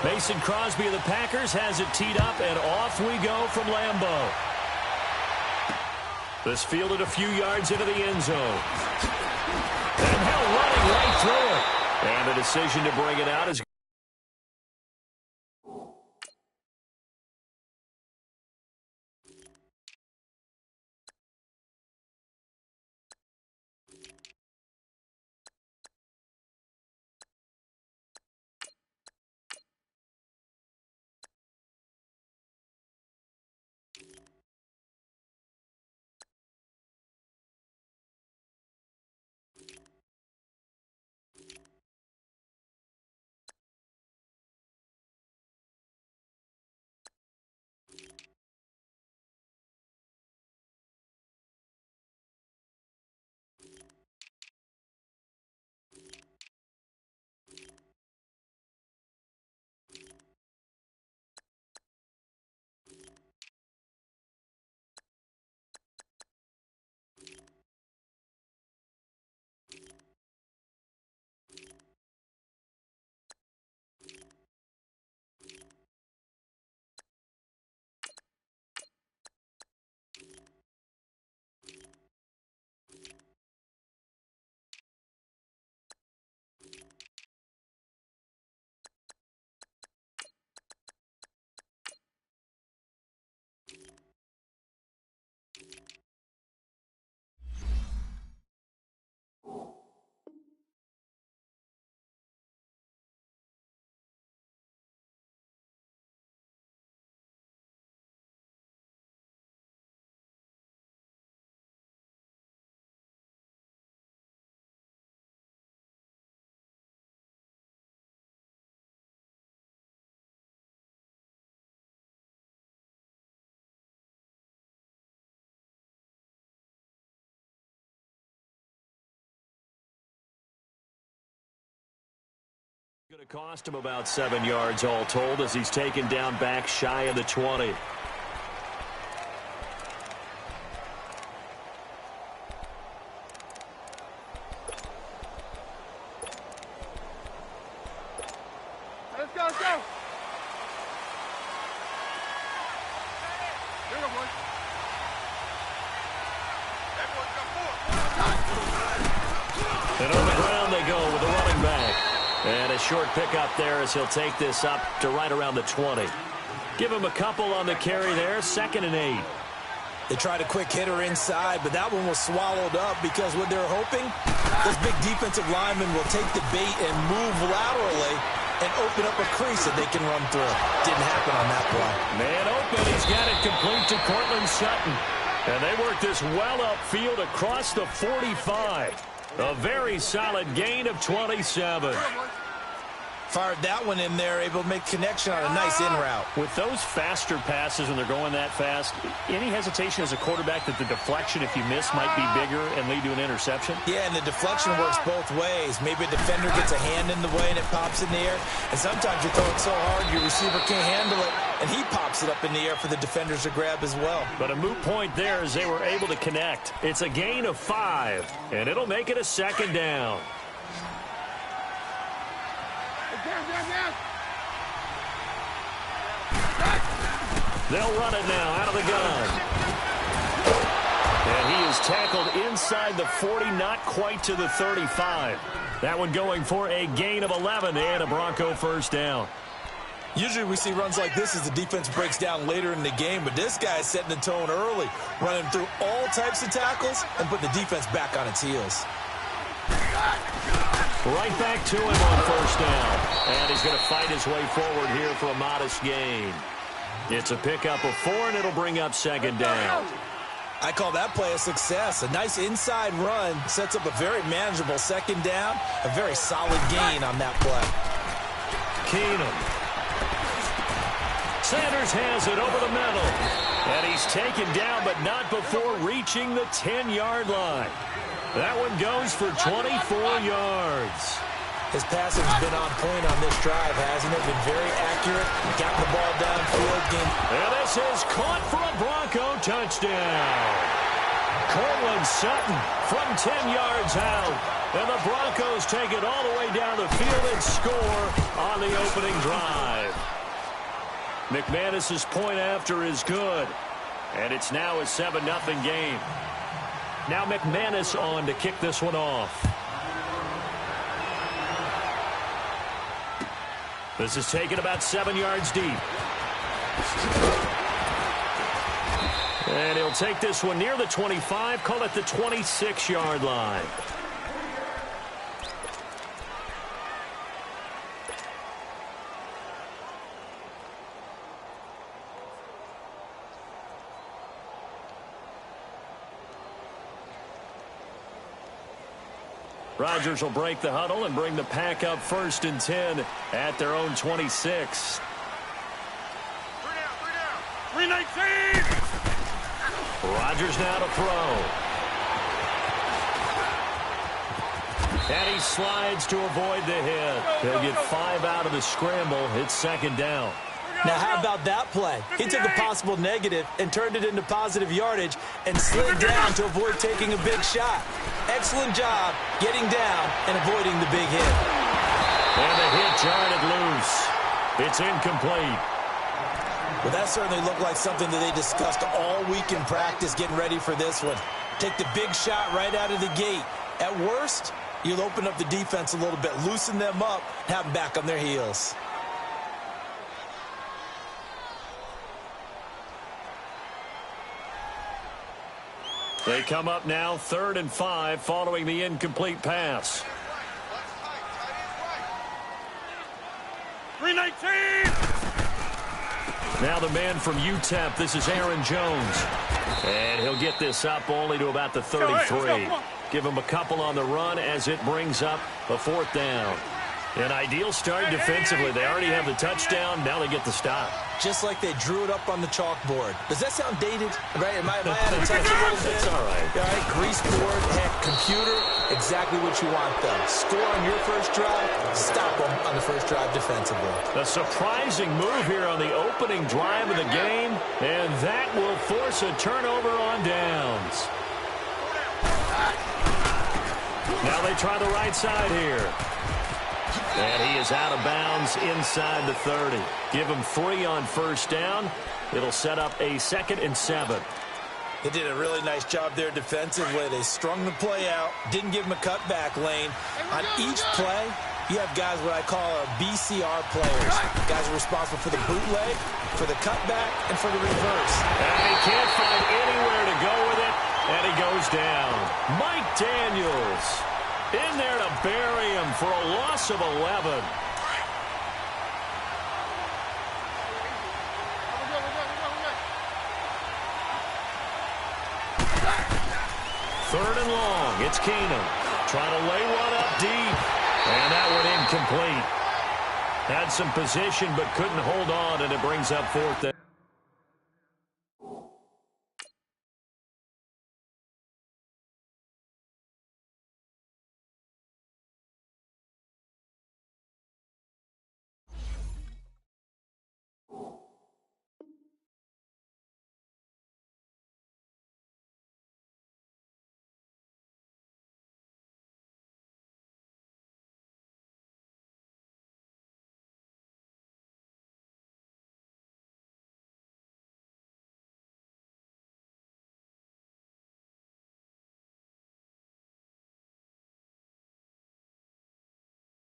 Mason Crosby of the Packers has it teed up, and off we go from Lambeau. This fielded a few yards into the end zone. And Hill running right through it. And the decision to bring it out is going to cost him about 7 yards all told as he's taken down back shy of the 20. Let's go, let's go. Here we go, boys. And on the ground they go with the running back. And a short pickup there as he'll take this up to right around the 20. Give him a couple on the carry there, 2nd and 8. They tried a quick hitter inside, but that one was swallowed up because what they're hoping, this big defensive lineman will take the bait and move laterally and open up a crease that they can run through. Didn't happen on that play. Man open, he's got it complete to Cortland Sutton. And they work this well upfield across the 45. A very solid gain of 27. Fired that one in there, able to make connection on a nice in route. With those faster passes when they're going that fast, any hesitation as a quarterback that the deflection, if you miss, might be bigger and lead to an interception? Yeah, and the deflection works both ways. Maybe a defender gets a hand in the way and it pops in the air. And sometimes you throw it so hard your receiver can't handle it, and he pops it up in the air for the defenders to grab as well. But a moot point there as they were able to connect. It's a gain of 5, and it'll make it a 2nd down. They'll run it now out of the gun. And he is tackled inside the 40, not quite to the 35. That one going for a gain of 11 and a Bronco first down. Usually we see runs like this as the defense breaks down later in the game, but this guy is setting the tone early, running through all types of tackles and putting the defense back on its heels. Right back to him on first down. And he's going to fight his way forward here for a modest gain. It's a pickup of 4, and it'll bring up 2nd down. I call that play a success. A nice inside run sets up a very manageable 2nd down. A very solid gain on that play. Keenum. Sanders has it over the middle. And he's taken down, but not before reaching the 10-yard line. That one goes for 24 yards. His passing's been on point on this drive, hasn't it? Been very accurate. Got the ball downfield. And this is caught for a Bronco touchdown. Cortland Sutton from 10 yards out. And the Broncos take it all the way down the field and score on the opening drive. McManus's point after is good. And it's now a 7-0 game. Now McManus on to kick this one off. This is taken about 7 yards deep. And he'll take this one near the 25, call it the 26-yard line. Rodgers will break the huddle and bring the pack up 1st and 10 at their own 26. 319! Rodgers now to throw. And he slides to avoid the hit. He'll get 5 out of the scramble. It's 2nd down. Now, how about that play? He took a possible negative and turned it into positive yardage and slid down to avoid taking a big shot. Excellent job getting down and avoiding the big hit. And the hit jarred it loose. It's incomplete. Well, that certainly looked like something that they discussed all week in practice getting ready for this one. Take the big shot right out of the gate. At worst, you'll open up the defense a little bit, loosen them up, and have them back on their heels. They come up now 3rd and 5 following the incomplete pass. 319! Now the man from UTEP, this is Aaron Jones. And he'll get this up only to about the 33. Give him a couple on the run as it brings up a 4th down. An ideal start defensively. They already have the touchdown. Now they get the stop. Just like they drew it up on the chalkboard. Does that sound dated? Right? Am I out of touch a little bit? It's all right. All right, grease board, heck, computer, exactly what you want, though. Score on your first drive, stop them on the first drive defensively. A surprising move here on the opening drive of the game, and that will force a turnover on downs. Now they try the right side here. And he is out of bounds inside the 30. Give him 3 on 1st down. It'll set up a 2nd and 7. They did a really nice job there defensively. They strung the play out, didn't give him a cutback lane. On each play, you have guys what I call our BCR players. Guys are responsible for the bootleg, for the cutback, and for the reverse. And he can't find anywhere to go with it, and he goes down. Mike Daniels in there to bury him for a loss of 11. Third and long. It's Keenum trying to lay one up deep. And that one incomplete. Had some position but couldn't hold on, and it brings up 4th down.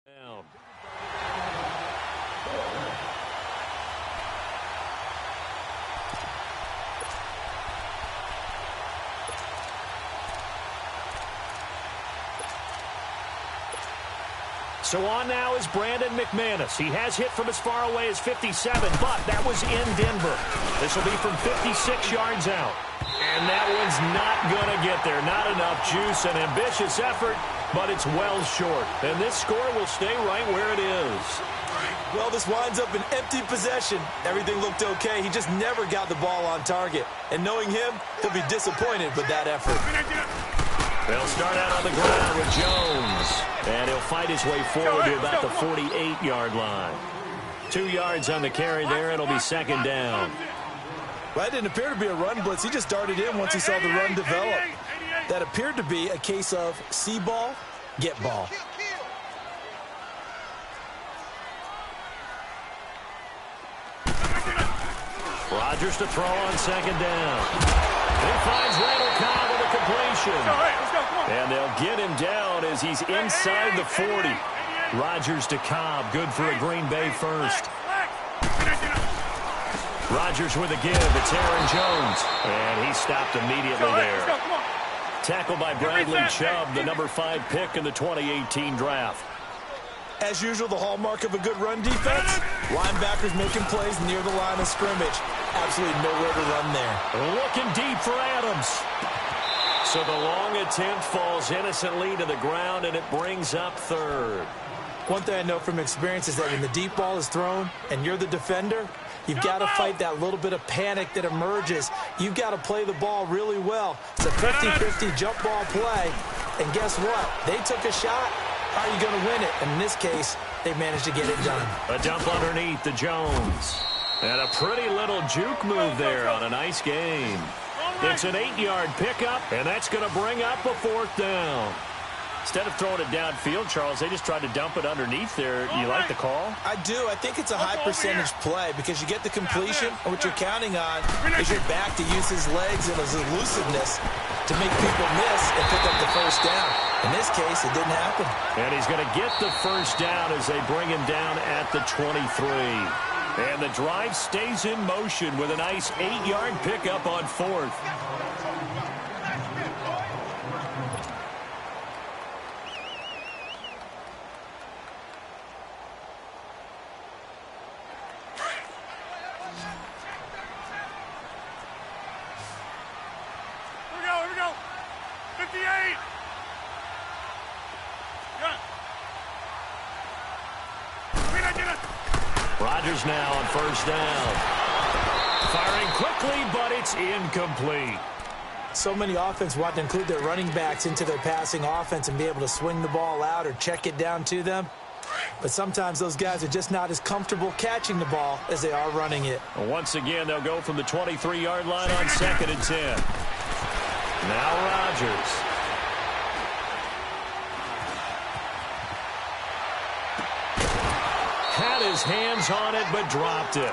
Down. So on now is Brandon McManus. He has hit from as far away as 57, but that was in Denver. This will be from 56 yards out. And that one's not going to get there. Not enough juice. An ambitious effort, but it's well short. And this score will stay right where it is. Well, this winds up an empty possession. Everything looked okay. He just never got the ball on target. And knowing him, he'll be disappointed with that effort. They'll start out on the ground with Jones. And he'll fight his way forward to about the 48-yard line. 2 yards on the carry there. It'll be 2nd down. Well, that didn't appear to be a run blitz. He just darted in once he saw the run develop. That appeared to be a case of see ball, get ball. Rodgers to throw on second down. He finds Randall Cobb with a completion. Let's go, come on. And they'll get him down as he's inside the 40. Rodgers to Cobb, good for a Green Bay first. Rodgers with a give. It's Aaron Jones. And he stopped immediately there. Tackled by Bradley Chubb, the number 5 pick in the 2018 draft. As usual, the hallmark of a good run defense, linebackers making plays near the line of scrimmage. Absolutely nowhere to run there. Looking deep for Adams. So the long attempt falls innocently to the ground, and it brings up third. One thing I know from experience is that when the deep ball is thrown and you're the defender, you've got to fight that little bit of panic that emerges. You've got to play the ball really well. It's a 50-50 jump ball play. And guess what? They took a shot. How are you going to win it? And in this case, they managed to get it done. A dump underneath to Jones. And a pretty little juke move there on a nice game. It's an 8-yard pickup, and that's going to bring up a 4th down. Instead of throwing it downfield, Charles, they just tried to dump it underneath there. You like the call? I do. I think it's a high percentage play because you get the completion, and what you're counting on is your back to use his legs and his elusiveness to make people miss and pick up the first down. In this case, it didn't happen. And he's going to get the first down as they bring him down at the 23. And the drive stays in motion with a nice 8-yard pickup on 4th. Here we go. 58. Rodgers now on first down. Firing quickly, but it's incomplete. So many offense want to include their running backs into their passing offense and be able to swing the ball out or check it down to them. But sometimes those guys are just not as comfortable catching the ball as they are running it. Once again, they'll go from the 23-yard line on 2nd and 10. Now Rodgers. Had his hands on it, but dropped it.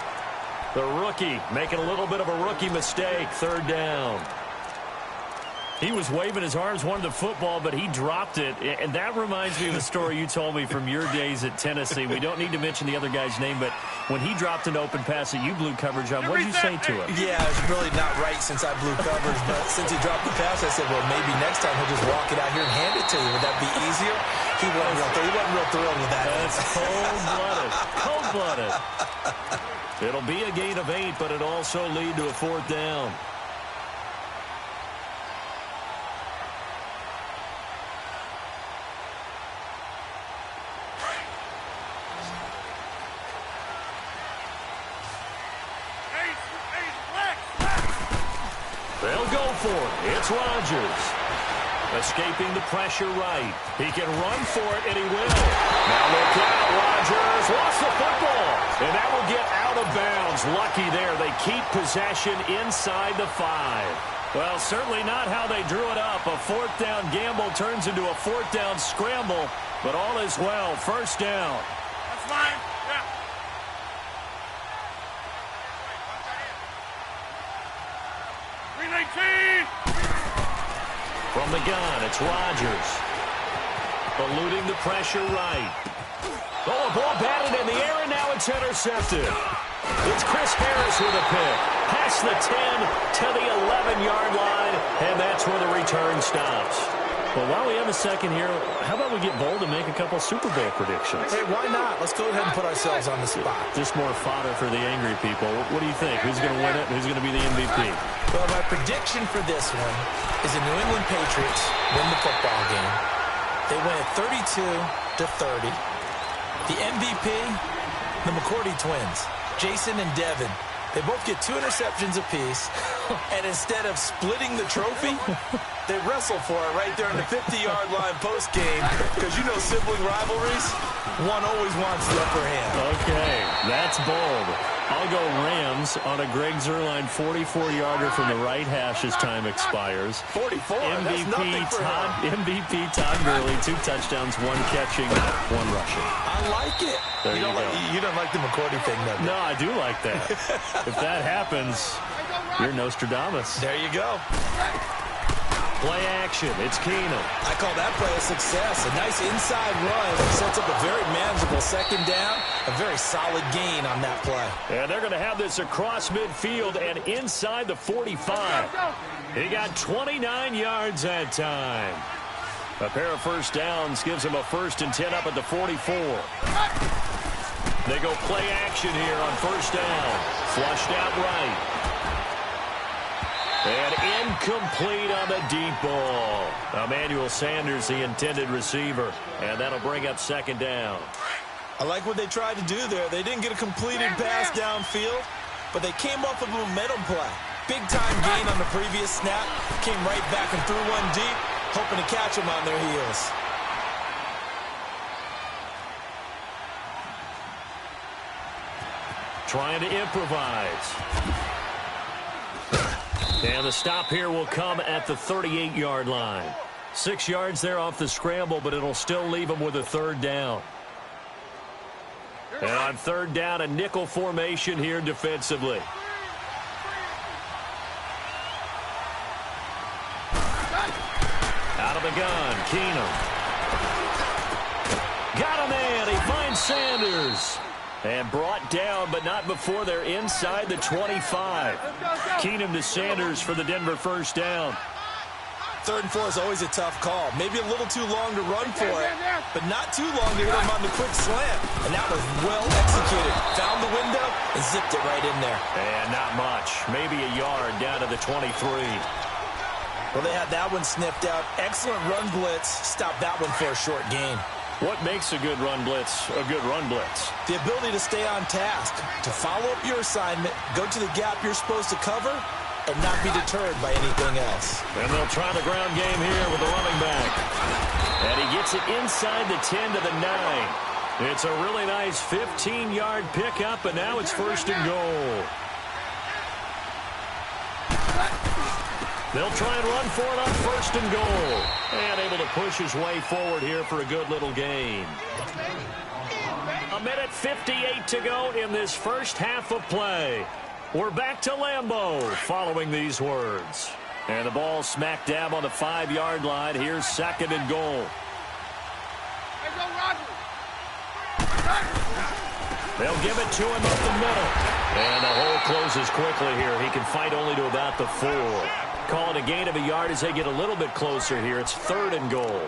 The rookie making a little bit of a rookie mistake. 3rd down. He was waving his arms, wanted the football, but he dropped it. And that reminds me of a story you told me from your days at Tennessee. We don't need to mention the other guy's name, but when he dropped an open pass that you blew coverage on, what did you say to him? Yeah, it's really not right since I blew coverage, but since he dropped the pass, I said, well, maybe next time he'll just walk it out here and hand it to you. Would that be easier? He wasn't real thrilled with that. That's cold-blooded. Cold-blooded. It'll be a gain of 8, but it'll also lead to a 4th down. They'll go for it. It's Rodgers. Escaping the pressure right. He can run for it, and he will. Now look out. Rodgers lost the football. And that will get out of bounds. Lucky there. They keep possession inside the 5. Well, certainly not how they drew it up. A 4th down gamble turns into a 4th down scramble. But all is well. First down. That's fine. Yeah. From the gun, it's Rodgers. Eluding the pressure right. Oh, a ball batted in the air, and now it's intercepted. It's Chris Harris with a pick. Past the 10 to the 11-yard line, and that's where the return stops. Well, while we have a second here, how about we get bold and make a couple Super Bowl predictions? Hey, why not? Let's go ahead and put ourselves on the spot. Just more fodder for the angry people. What do you think? Who's going to win it? Who's going to be the MVP? Well, my prediction for this one is the New England Patriots win the football game. They win it 32-30. The MVP, the McCourty twins, Jason and Devin. They both get 2 interceptions apiece, and instead of splitting the trophy, they wrestle for it right there in the 50-yard line post-game, because you know sibling rivalries, one always wants the upper hand. Okay, that's bold. I'll go Rams on a Greg Zuerlein 44-yarder from the right hash as time expires. 44, that's nothing for him. MVP Todd Gurley, 2 touchdowns, 1 catching, 1 rushing. I like it. There you go. You don't like the McCourty thing, though. No, I do like that. If that happens, you're Nostradamus. There you go. Play action. It's Keenum. I call that play a success. A nice inside run sets up a very manageable second down. A very solid gain on that play. And they're going to have this across midfield and inside the 45. He got 29 yards that time. A pair of first downs gives him a 1st and 10 up at the 44. They go play action here on first down. Flushed out right. And incomplete on the deep ball. Emmanuel Sanders, the intended receiver. And that'll bring up second down. I like what they tried to do there. They didn't get a completed pass downfield, but they came off of a momentum play. Big-time gain on the previous snap. Came right back and threw one deep, hoping to catch them on their heels. Trying to improvise. And the stop here will come at the 38-yard line. 6 yards there off the scramble, but it'll still leave them with a 3rd down. And on 3rd down, a nickel formation here defensively. Out of the gun, Keenum. Got him in. He finds Sanders. And brought down, but not before they're inside the 25. Keenum to Sanders for the Denver first down. 3rd and 4 is always a tough call. Maybe a little too long to run for it, but not too long to hit him on the quick slant. And that was well executed. Found the window and zipped it right in there. And not much. Maybe a yard down to the 23. Well, they had that one sniffed out. Excellent run blitz. Stopped that one for a short gain. What makes a good run blitz a good run blitz? The ability to stay on task, to follow up your assignment, go to the gap you're supposed to cover, and not be deterred by anything else. And they'll try the ground game here with the running back. And he gets it inside the 10 to the 9. It's a really nice 15-yard pickup, and now it's 1st and goal. They'll try and run for it on 1st and goal. And able to push his way forward here for a good little gain. 1:58 to go in this first half of play. We're back to Lambeau following these words. And the ball smack dab on the 5-yard line. Here's 2nd and goal. They'll give it to him up the middle. And the hole closes quickly here. He can fight only to about the 4. Call it a gain of a yard as they get a little bit closer here. It's 3rd and goal.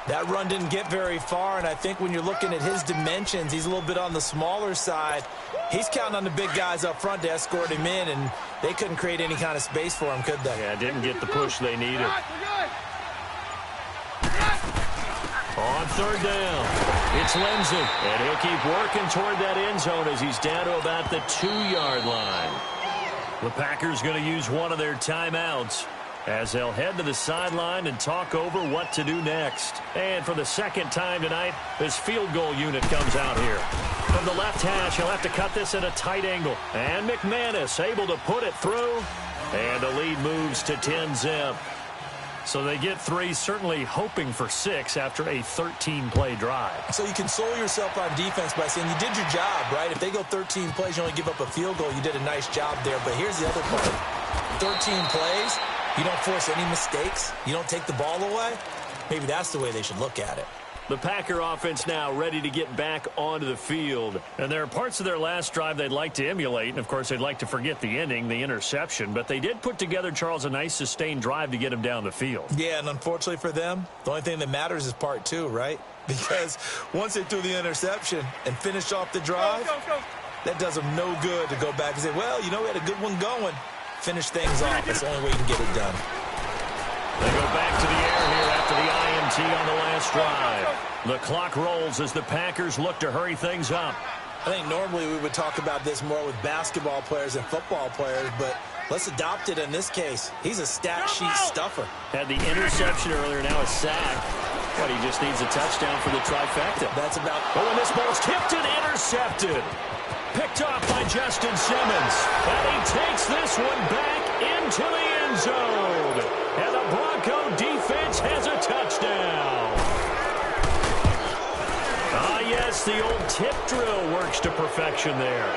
That run didn't get very far, and I think when you're looking at his dimensions, he's a little bit on the smaller side. He's counting on the big guys up front to escort him in, and they couldn't create any kind of space for him, could they? Yeah, didn't get the push they needed. On 3rd down, it's Lindsey, and he'll keep working toward that end zone as he's down to about the 2-yard line. The Packers going to use one of their timeouts as they'll head to the sideline and talk over what to do next. And for the 2nd time tonight, this field goal unit comes out here. From the left hash, he'll have to cut this at a tight angle. And McManus able to put it through. And the lead moves to 10-zip. So they get 3, certainly hoping for 6 after a 13-play drive. So you console yourself on defense by saying you did your job, right? If they go 13 plays, you only give up a field goal, you did a nice job there. But here's the other part. 13 plays, you don't force any mistakes, you don't take the ball away. Maybe that's the way they should look at it. The Packer offense now ready to get back onto the field. And there are parts of their last drive they'd like to emulate. And, of course, they'd like to forget the ending, the interception. But they did put together, Charles, a nice sustained drive to get him down the field. Yeah, and unfortunately for them, the only thing that matters is part 2, right? Because once they threw the interception and finished off the drive, that does them no good to go back and say, well, you know, we had a good one going. Finish things off. That's the only way you can get it done. They go back to the air here after the INT on the last drive. The clock rolls as the Packers look to hurry things up. I think normally we would talk about this more with basketball players and football players, but let's adopt it in this case. He's a stat sheet stuffer. Had the interception earlier, now a sack. But he just needs a touchdown for the trifecta. That's about... Oh, and this ball's tipped and intercepted. Picked off by Justin Simmons. And he takes this one back into the end zone. And the Bronco defense has a touchdown. Yes, the old tip drill works to perfection there.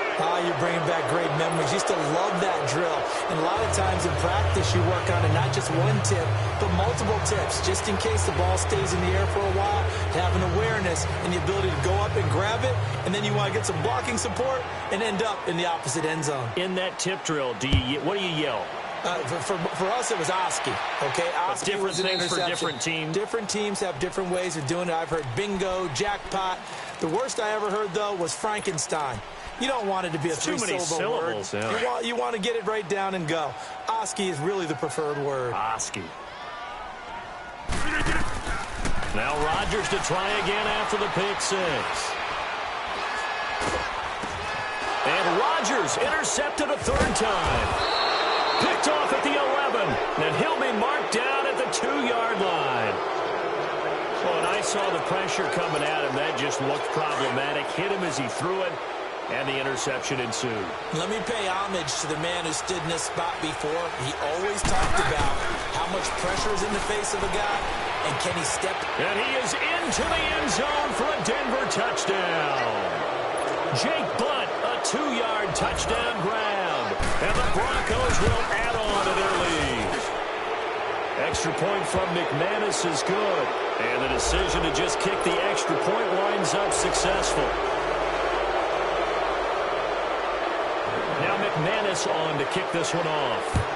You're bringing back great memories. Used to love that drill. And a lot of times in practice, you work on it, not just one tip, but multiple tips, just in case the ball stays in the air for a while, to have an awareness and the ability to go up and grab it, and then you want to get some blocking support and end up in the opposite end zone. In that tip drill, what do you yell? For us, it was Oski. Okay, Oski different was an things interception. for different teams. Different teams have different ways of doing it. I've heard bingo, jackpot. The worst I ever heard, though, was Frankenstein. You don't want it to be a three-syllable word. Yeah. You want to get it right down and go. Oski is really the preferred word. Oski. Now Rodgers to try again after the pick six. And Rodgers intercepted a third time. Picked off at the 11, and he'll be marked down at the 2-yard line. Well, and I saw the pressure coming at him. That just looked problematic. Hit him as he threw it, and the interception ensued. Let me pay homage to the man who stood in this spot before. He always talked about how much pressure is in the face of a guy, and can he step? And he is into the end zone for a Denver touchdown. Jake Butt, a 2-yard touchdown grab. And the Broncos will add on to their lead. Extra point from McManus is good. And the decision to just kick the extra point winds up successful. Now McManus on to kick this one off.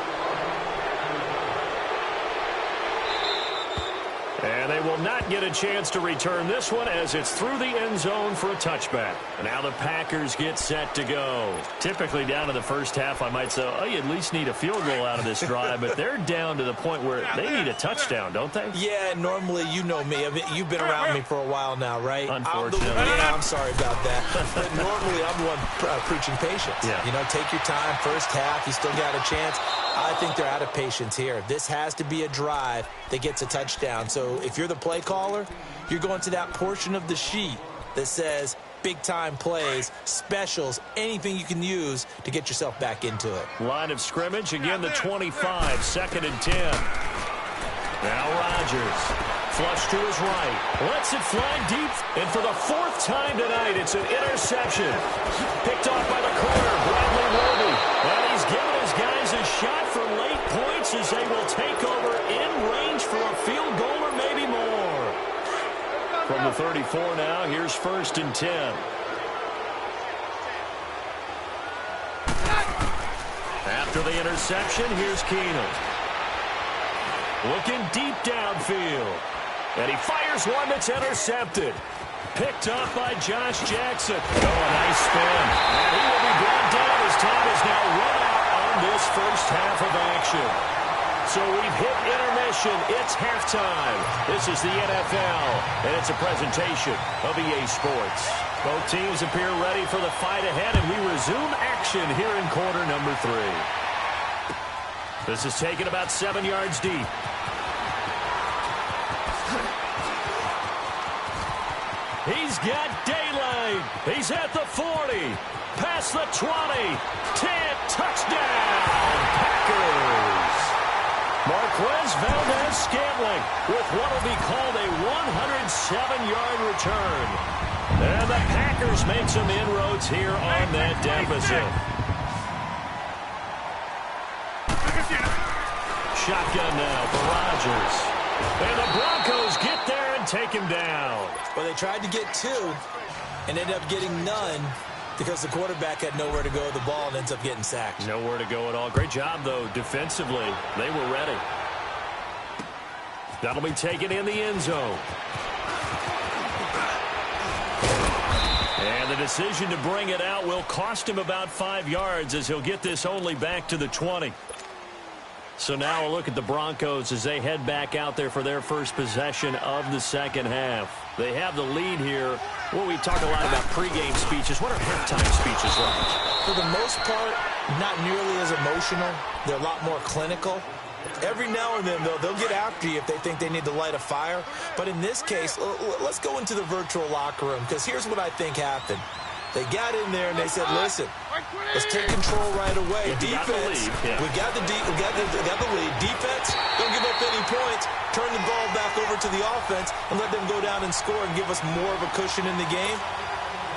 And they will not get a chance to return this one as it's through the end zone for a touchback. And now the Packers get set to go. Typically down to the first half, I might say, oh, you at least need a field goal out of this drive. But they're down to the point where they need a touchdown, don't they? Yeah, normally, you know me. You've been around me for a while now, right? Unfortunately. I'm sorry about that. But normally, I'm the one preaching patience. Yeah. You know, take your time. First half, you still got a chance. I think they're out of patience here. This has to be a drive that gets a touchdown. So if you're the play caller, you're going to that portion of the sheet that says big-time plays, specials, anything you can use to get yourself back into it. Line of scrimmage, again the 25, 2nd and 10. Now Rodgers, flush to his right, lets it fly deep, and for the 4th time tonight, it's an interception. Picked off by the corner, Bradley Roby, and he's given his guys a shot for late points as they will take over in range for a field goal or maybe more. From the 34 now, here's 1st and 10. After the interception, here's Keenum. Looking deep downfield. And he fires one that's intercepted. Picked up by Josh Jackson. Oh, a nice spin. And he will be brought down as time is now run out on this first half of action. So we've hit intermission. It's halftime. This is the NFL, and it's a presentation of EA Sports. Both teams appear ready for the fight ahead, and we resume action here in quarter number 3. This is taken about 7 yards deep. He's got daylight. He's at the 40. Past the 20. 10. Touchdown. Packers. Marquez Valdez-Scantling with what will be called a 107-yard return. And the Packers make some inroads here on that deficit. Shotgun now for Rodgers. And the Broncos get there and take him down. Well, they tried to get 2 and ended up getting none because the quarterback had nowhere to go with the ball and ends up getting sacked. Nowhere to go at all. Great job, though, defensively. They were ready. That'll be taken in the end zone. And the decision to bring it out will cost him about 5 yards as he'll get this only back to the 20. So now a look at the Broncos as they head back out there for their first possession of the second half. They have the lead here. Well, we talk a lot about pregame speeches. What are halftime speeches like? For the most part, not nearly as emotional. They're a lot more clinical. Every now and then, though, they'll get after you if they think they need to light a fire. But in this case, let's go into the virtual locker room, because here's what I think happened. They got in there and they said, listen, let's take control right away. Defense, we got the lead. Defense, don't give up any points. Turn the ball back over to the offense and let them go down and score and give us more of a cushion in the game.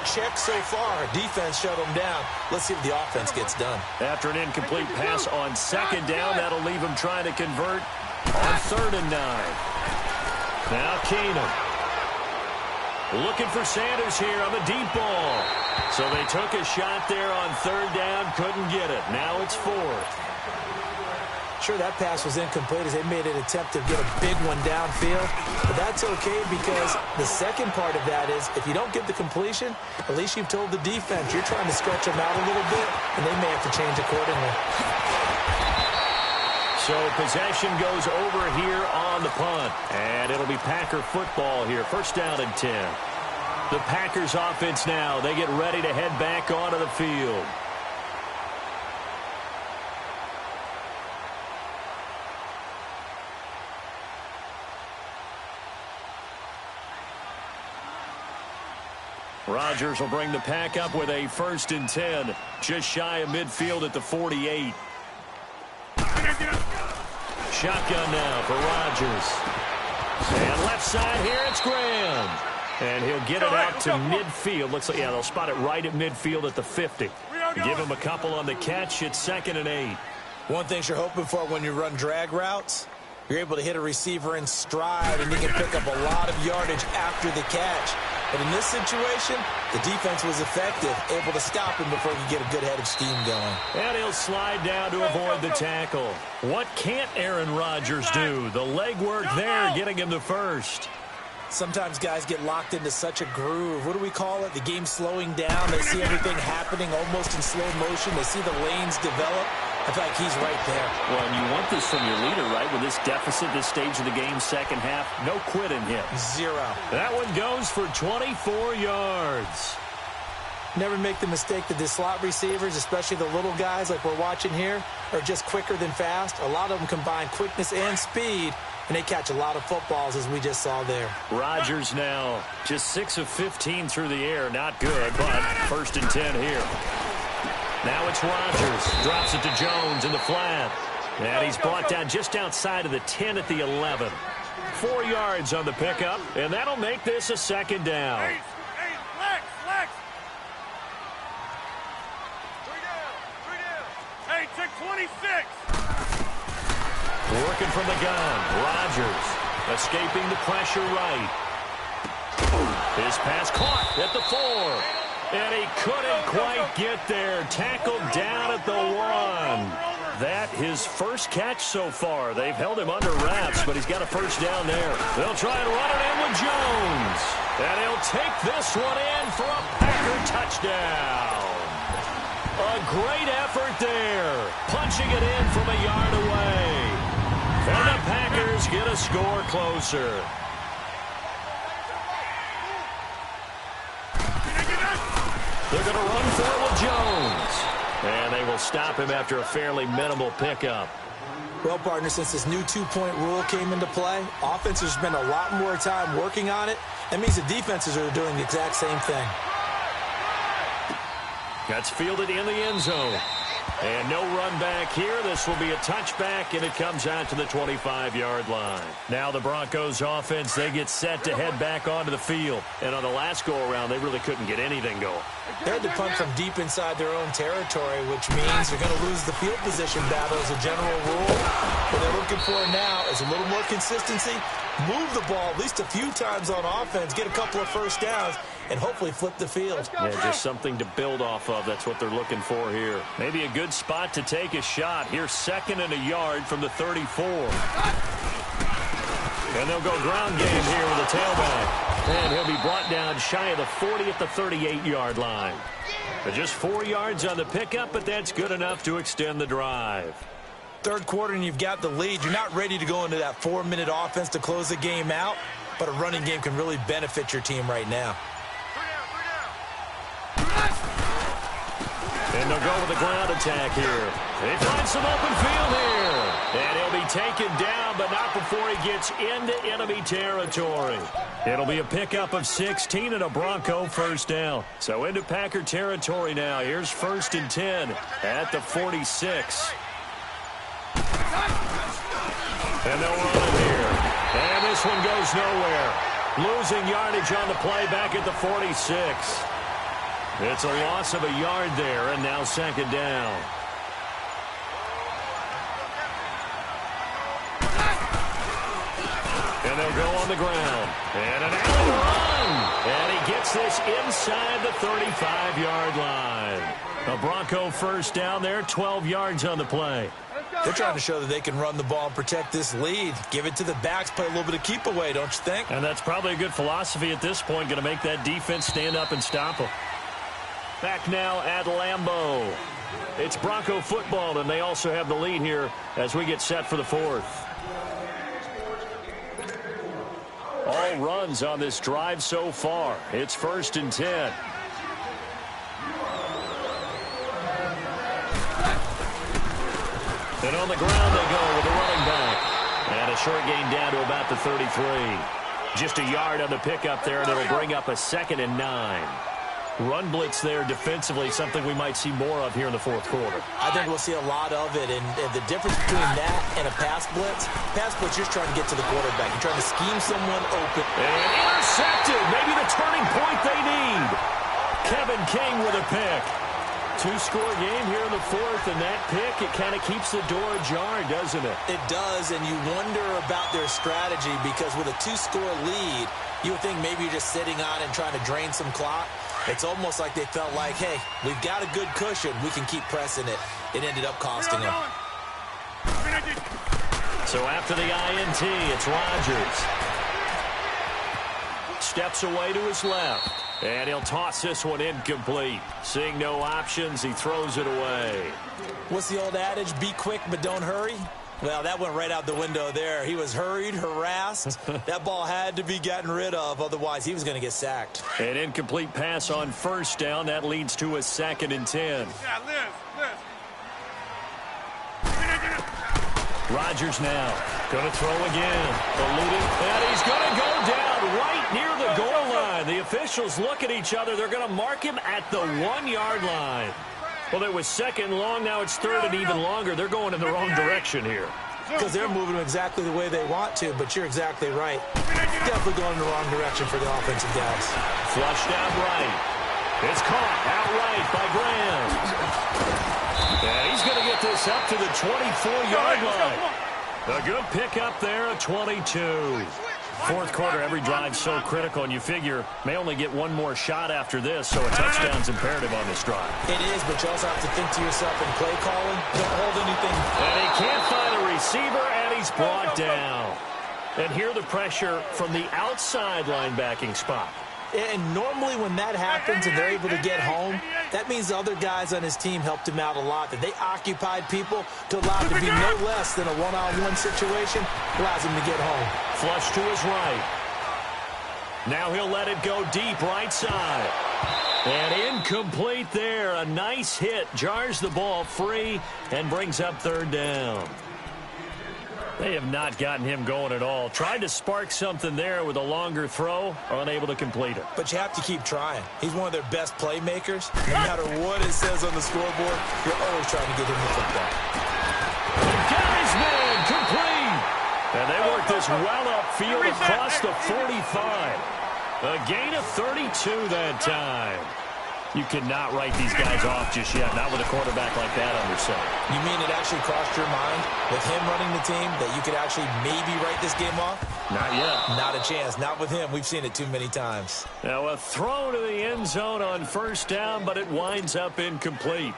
Check so far. Defense shut them down. Let's see if the offense gets done. After an incomplete pass on second down, that'll leave them trying to convert on 3rd and 9. Now Keenum. Looking for Sanders here on the deep ball. So they took a shot there on 3rd down, couldn't get it. Now it's 4th. Sure, that pass was incomplete as they made an attempt to get a big one downfield. But that's okay because the second part of that is if you don't get the completion, at least you've told the defense you're trying to stretch them out a little bit, and they may have to change accordingly. So possession goes over here on the punt. And it'll be Packer football here. 1st down and 10. The Packers offense now. They get ready to head back onto the field. Rodgers will bring the pack up with a 1st and 10. Just shy of midfield at the 48. Shotgun now for Rodgers. And left side here, it's Graham. And he'll get it out to midfield. Looks like, yeah, they'll spot it right at midfield at the 50. Give him a couple on the catch. It's 2nd and 8. One thing you're hoping for when you run drag routes, you're able to hit a receiver in stride, and you can pick up a lot of yardage after the catch. But in this situation, the defense was effective, able to stop him before he could get a good head of steam going. And he'll slide down to avoid the tackle. What can't Aaron Rodgers do? The legwork there, getting him the first. Sometimes guys get locked into such a groove. What do we call it? The game slowing down. They see everything happening almost in slow motion. They see the lanes develop. I feel like he's right there. Well, and you want this from your leader, right? With this deficit, this stage of the game, second half, no quitting him. 0. That one goes for 24 yards. Never make the mistake that the slot receivers, especially the little guys like we're watching here, are just quicker than fast. A lot of them combine quickness and speed, and they catch a lot of footballs, as we just saw there. Rodgers now just 6 of 15 through the air. Not good, but 1st and 10 here. Now it's Rodgers. Drops it to Jones in the flat. And he's brought down just outside of the 10 at the 11. 4 yards on the pickup, and that'll make this a 2nd down. Hey, flex. 3 down. Hey, check 26. Working from the gun. Rodgers escaping the pressure right. His pass caught at the 4. And he couldn't quite get there. Tackled down at the 1. That his first catch so far. They've held him under wraps, but he's got a 1st down there. They'll try and run it in with Jones. And he'll take this one in for a Packer touchdown. A great effort there. Punching it in from a yard away. And the Packers get a score closer. They're going to run for it with Jones. And they will stop him after a fairly minimal pickup. Well, partner, since this new 2-point rule came into play, offenses spend a lot more time working on it. That means the defenses are doing the exact same thing. That's fielded in the end zone. And no run back here. This will be a touchback, and it comes out to the 25-yard line. Now the Broncos offense, they get set to head back onto the field. And on the last go-around, they really couldn't get anything going. They had to punt from deep inside their own territory, which means they're going to lose the field position battle as a general rule. What they're looking for now is a little more consistency, move the ball at least a few times on offense, get a couple of 1st downs, and hopefully flip the field. Yeah, just something to build off of. That's what they're looking for here. Maybe a good spot to take a shot. Here's 2nd and a yard from the 34. And they'll go ground game here with a tailback. And he'll be brought down shy of the 40 at the 38-yard line. But just 4 yards on the pickup, but that's good enough to extend the drive. 3rd quarter and you've got the lead. You're not ready to go into that 4-minute offense to close the game out, but a running game can really benefit your team right now. And And they'll go with the ground attack here. They find some open field here. And he'll be taken down, but not before he gets into enemy territory. It'll be a pickup of 16 and a Bronco first down. So into Packer territory now. Here's 1st and 10 at the 46. And they'll run it here. And this one goes nowhere. Losing yardage on the play back at the 46. It's a loss of a yard there, and now 2nd down. And they'll go on the ground. And an alley run. And he gets this inside the 35-yard line. A Bronco first down there, 12 yards on the play. They're trying to show that they can run the ball and protect this lead. Give it to the backs, play a little bit of keep away, don't you think? And that's probably a good philosophy at this point, going to make that defense stand up and stop them. Back now at Lambeau. It's Bronco football, and they also have the lead here as we get set for the 4th. All runs on this drive so far. It's 1st and 10. And on the ground they go with a running back. And a short gain down to about the 33. Just a yard on the pickup there, and it'll bring up a 2nd and 9. Run blitz there defensively, something we might see more of here in the 4th quarter. I think we'll see a lot of it, and the difference between that and a pass blitz, you're just trying to get to the quarterback. You're trying to scheme someone open. And intercepted, maybe the turning point they need. Kevin King with a pick. 2-score game here in the 4th, and that pick, it kind of keeps the door ajar, doesn't it? It does, and you wonder about their strategy because with a 2-score lead, you would think maybe you're just sitting on and trying to drain some clock. It's almost like they felt like, hey, we've got a good cushion. We can keep pressing it. It ended up costing them. So after the INT, it's Rodgers. Steps away to his left. And he'll toss this one incomplete. Seeing no options, he throws it away. What's the old adage? Be quick, but don't hurry. Well, that went right out the window there. He was hurried, harassed. That ball had to be gotten rid of. Otherwise, he was going to get sacked. An incomplete pass on 1st down. That leads to a 2nd and 10. Yeah, Liz. Rodgers now. Going to throw again. Eluding. And he's going to go down right near the goal line. The officials look at each other. They're going to mark him at the 1-yard line. Well, it was 2nd long. Now it's 3rd and even longer. They're going in the wrong direction here. Because they're moving exactly the way they want to, but you're exactly right. Definitely going in the wrong direction for the offensive guys. Flushed out right. It's caught outright by Graham. And he's going to get this up to the 24-yard line. A good pickup there, a 22. 4th quarter, every drive so critical, and you figure may only get one more shot after this, so a touchdown's imperative on this drive. It is, but you also have to think to yourself in play calling, don't hold anything. And he can't find a receiver, and he's brought down. And here the pressure from the outside linebacking spot. And normally when that happens and they're able to get home, that means the other guys on his team helped him out a lot. That they occupied people to allow it to be no less than a one-on-one situation, allows him to get home. Flush to his right. Now he'll let it go deep right side. And incomplete there. A nice hit. Jars the ball free and brings up 3rd down. They have not gotten him going at all. Tried to spark something there with a longer throw, unable to complete it. But you have to keep trying. He's one of their best playmakers. No matter what it says on the scoreboard, you're always trying to get him the football. Guy's man, complete. And they work this well upfield across the 45. A gain of 32 that time. You cannot write these guys off just yet, not with a quarterback like that under center. You mean it actually crossed your mind with him running the team that you could actually maybe write this game off? Not yet. Not a chance. Not with him. We've seen it too many times. Now a throw to the end zone on 1st down, but it winds up incomplete.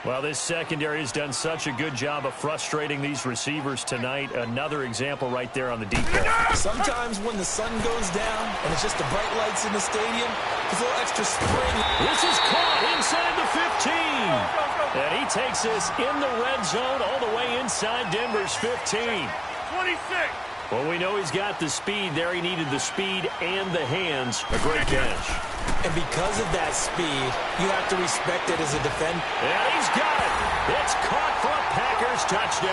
Well, this secondary has done such a good job of frustrating these receivers tonight. Another example right there on the deep ball. Sometimes when the sun goes down and it's just the bright lights in the stadium, there's a little extra spring. This is caught inside the 15. And he takes this in the red zone all the way inside Denver's 15. 26. Well, we know he's got the speed there. He needed the speed and the hands. A great catch. And because of that speed, you have to respect it as a defender. And he's got it. It's caught for a Packers touchdown.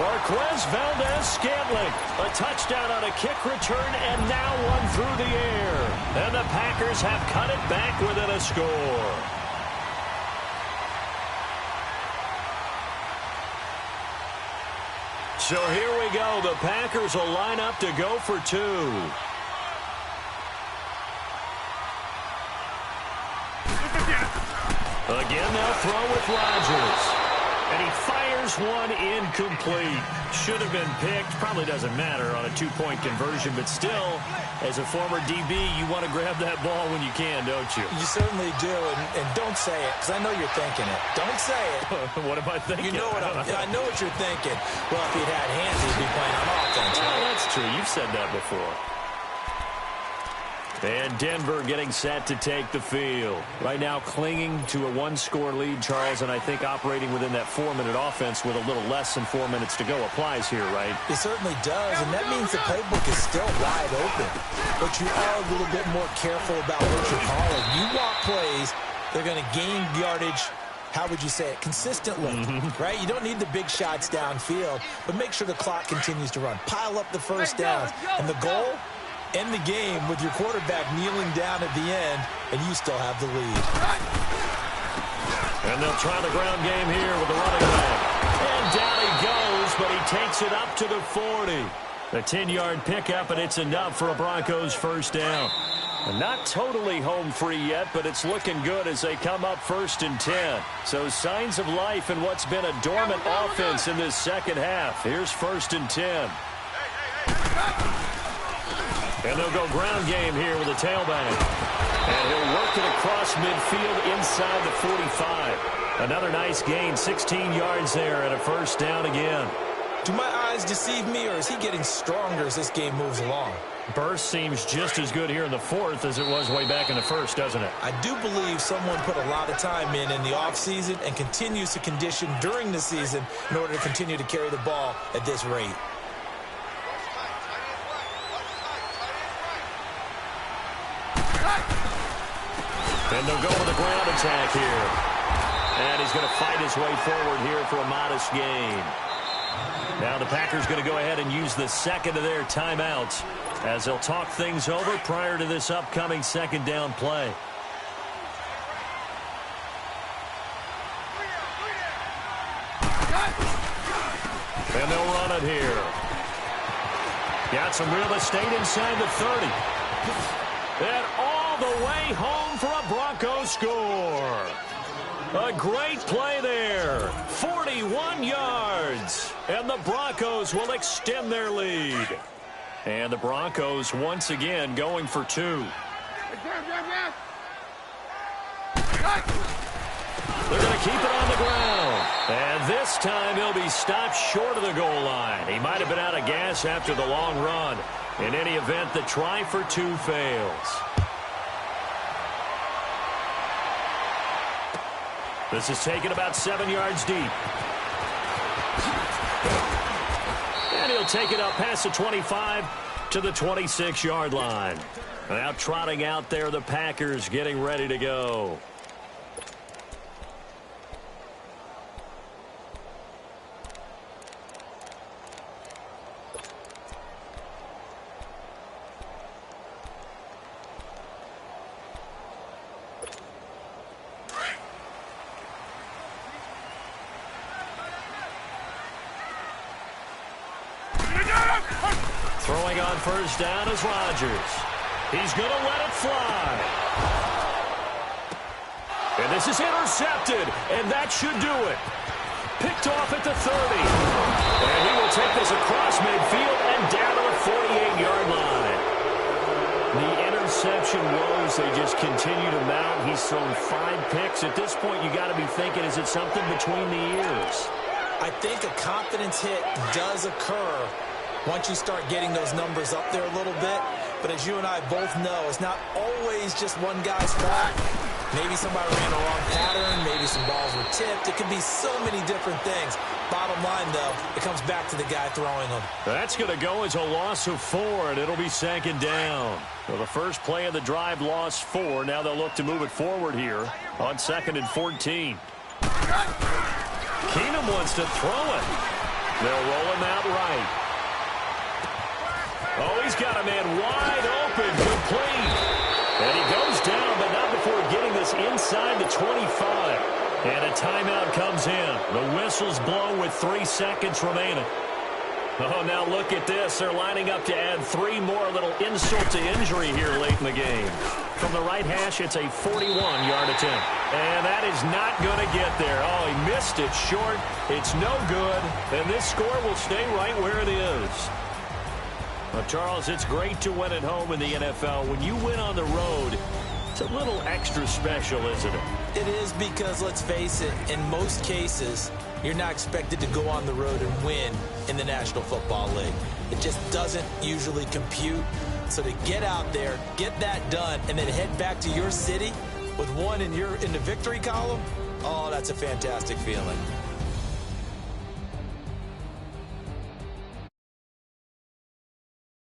Marquez Valdez-Scantling, a touchdown on a kick return, and now one through the air. And the Packers have cut it back within a score. So here we go. The Packers will line up to go for two. Again, they'll throw with Rodgers. And he fires one incomplete. Should have been picked. Probably doesn't matter on a two-point conversion, but still, as a former DB, you want to grab that ball when you can, don't you? You certainly do, and don't say it, because I know you're thinking it. Don't say it. What am I thinking? You know what I know what you're thinking. Well, if he'd had hands, he'd be playing on offense. Well, that's true. You've said that before. And Denver getting set to take the field. Right now clinging to a one-score lead, Charles, and I think operating within that 4-minute offense with a little less than 4 minutes to go applies here, right? It certainly does, and that means the playbook is still wide open. But you are a little bit more careful about what you're calling. You walk plays, they're going to gain yardage, how would you say it, consistently, right? You don't need the big shots downfield, but make sure the clock continues to run. Pile up the first downs, and the goal? End the game with your quarterback kneeling down at the end, and you still have the lead. And they'll try the ground game here with the running back. And down he goes, but he takes it up to the 40. A 10-yard pickup, and it's enough for a Broncos first down. And not totally home free yet, but it's looking good as they come up 1st and 10. So signs of life in what's been a dormant offense in this second half. Here's 1st and 10. And they'll go ground game here with a tailback. And he'll work it across midfield inside the 45. Another nice gain, 16 yards there and a first down again. Do my eyes deceive me, or is he getting stronger as this game moves along? Burst seems just as good here in the 4th as it was way back in the 1st, doesn't it? I do believe someone put a lot of time in the offseason and continues to condition during the season in order to continue to carry the ball at this rate. And they'll go with a ground attack here. And he's going to fight his way forward here for a modest gain. Now the Packers going to go ahead and use the second of their timeouts as they'll talk things over prior to this upcoming second down play. And they'll run it here. Got some real estate inside the 30. And all the way home for a Broncos score. A great play there. 41 yards. And the Broncos will extend their lead. And the Broncos once again going for two. They're going to keep it on the ground. And this time he'll be stopped short of the goal line. He might have been out of gas after the long run. In any event, the try for two fails. This is taken about 7 yards deep. And he'll take it up past the 25 to the 26-yard line. Now trotting out there, the Packers getting ready to go. Throwing on first down is Rodgers. He's going to let it fly. And this is intercepted, and that should do it. Picked off at the 30. And he will take this across midfield and down to the 48-yard line. The interception woes, they just continue to mount. He's thrown 5 picks. At this point, you got to be thinking, is it something between the ears? I think a confidence hit does occur once you start getting those numbers up there a little bit. But as you and I both know, it's not always just one guy's fault. Maybe somebody ran a wrong pattern. Maybe some balls were tipped. It could be so many different things. Bottom line, though, it comes back to the guy throwing them. That's going to go as a loss of 4, and it'll be second down. So the first play of the drive lost 4. Now they'll look to move it forward here on 2nd and 14. Keenum wants to throw it. They'll roll him out right. Oh, he's got a man wide open, complete. And he goes down, but not before getting this inside the 25. And a timeout comes in. The whistle's blown with 3 seconds remaining. Oh, now look at this. They're lining up to add 3 more, little insult to injury here late in the game. From the right hash, it's a 41-yard attempt. And that is not going to get there. Oh, he missed it short. It's no good. And this score will stay right where it is. Well, Charles, it's great to win at home in the NFL. When you win on the road, it's a little extra special, isn't it? It is because, let's face it, in most cases, you're not expected to go on the road and win in the National Football League. It just doesn't usually compute. So to get out there, get that done, and then head back to your city with one in the victory column, oh, that's a fantastic feeling.